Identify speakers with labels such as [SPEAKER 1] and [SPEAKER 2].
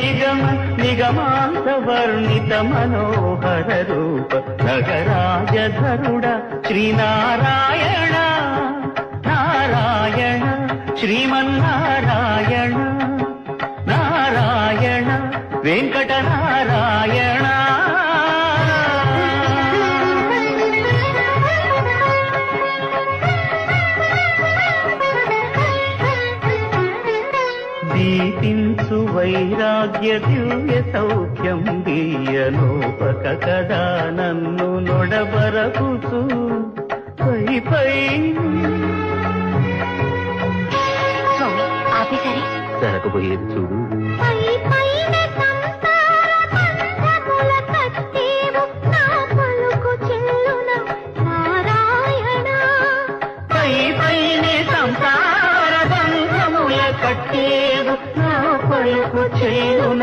[SPEAKER 1] నిగమ నిగమాంత వర్ణిత మనోహర రూప నగరాజధరుడ శ్రీనారాయణ నారాయణ శ్రీమన్నారాయణ నారాయణ వెంకట నారాయణ. దీపించు వైరాగ్య దివ్య సౌఖ్యం దీయనోపక కదా నన్ను నొడబరపుచు పై పై జరగబోయేది చూడు. సంసార బంధముల కట్టేదు నా పలుకు చేయున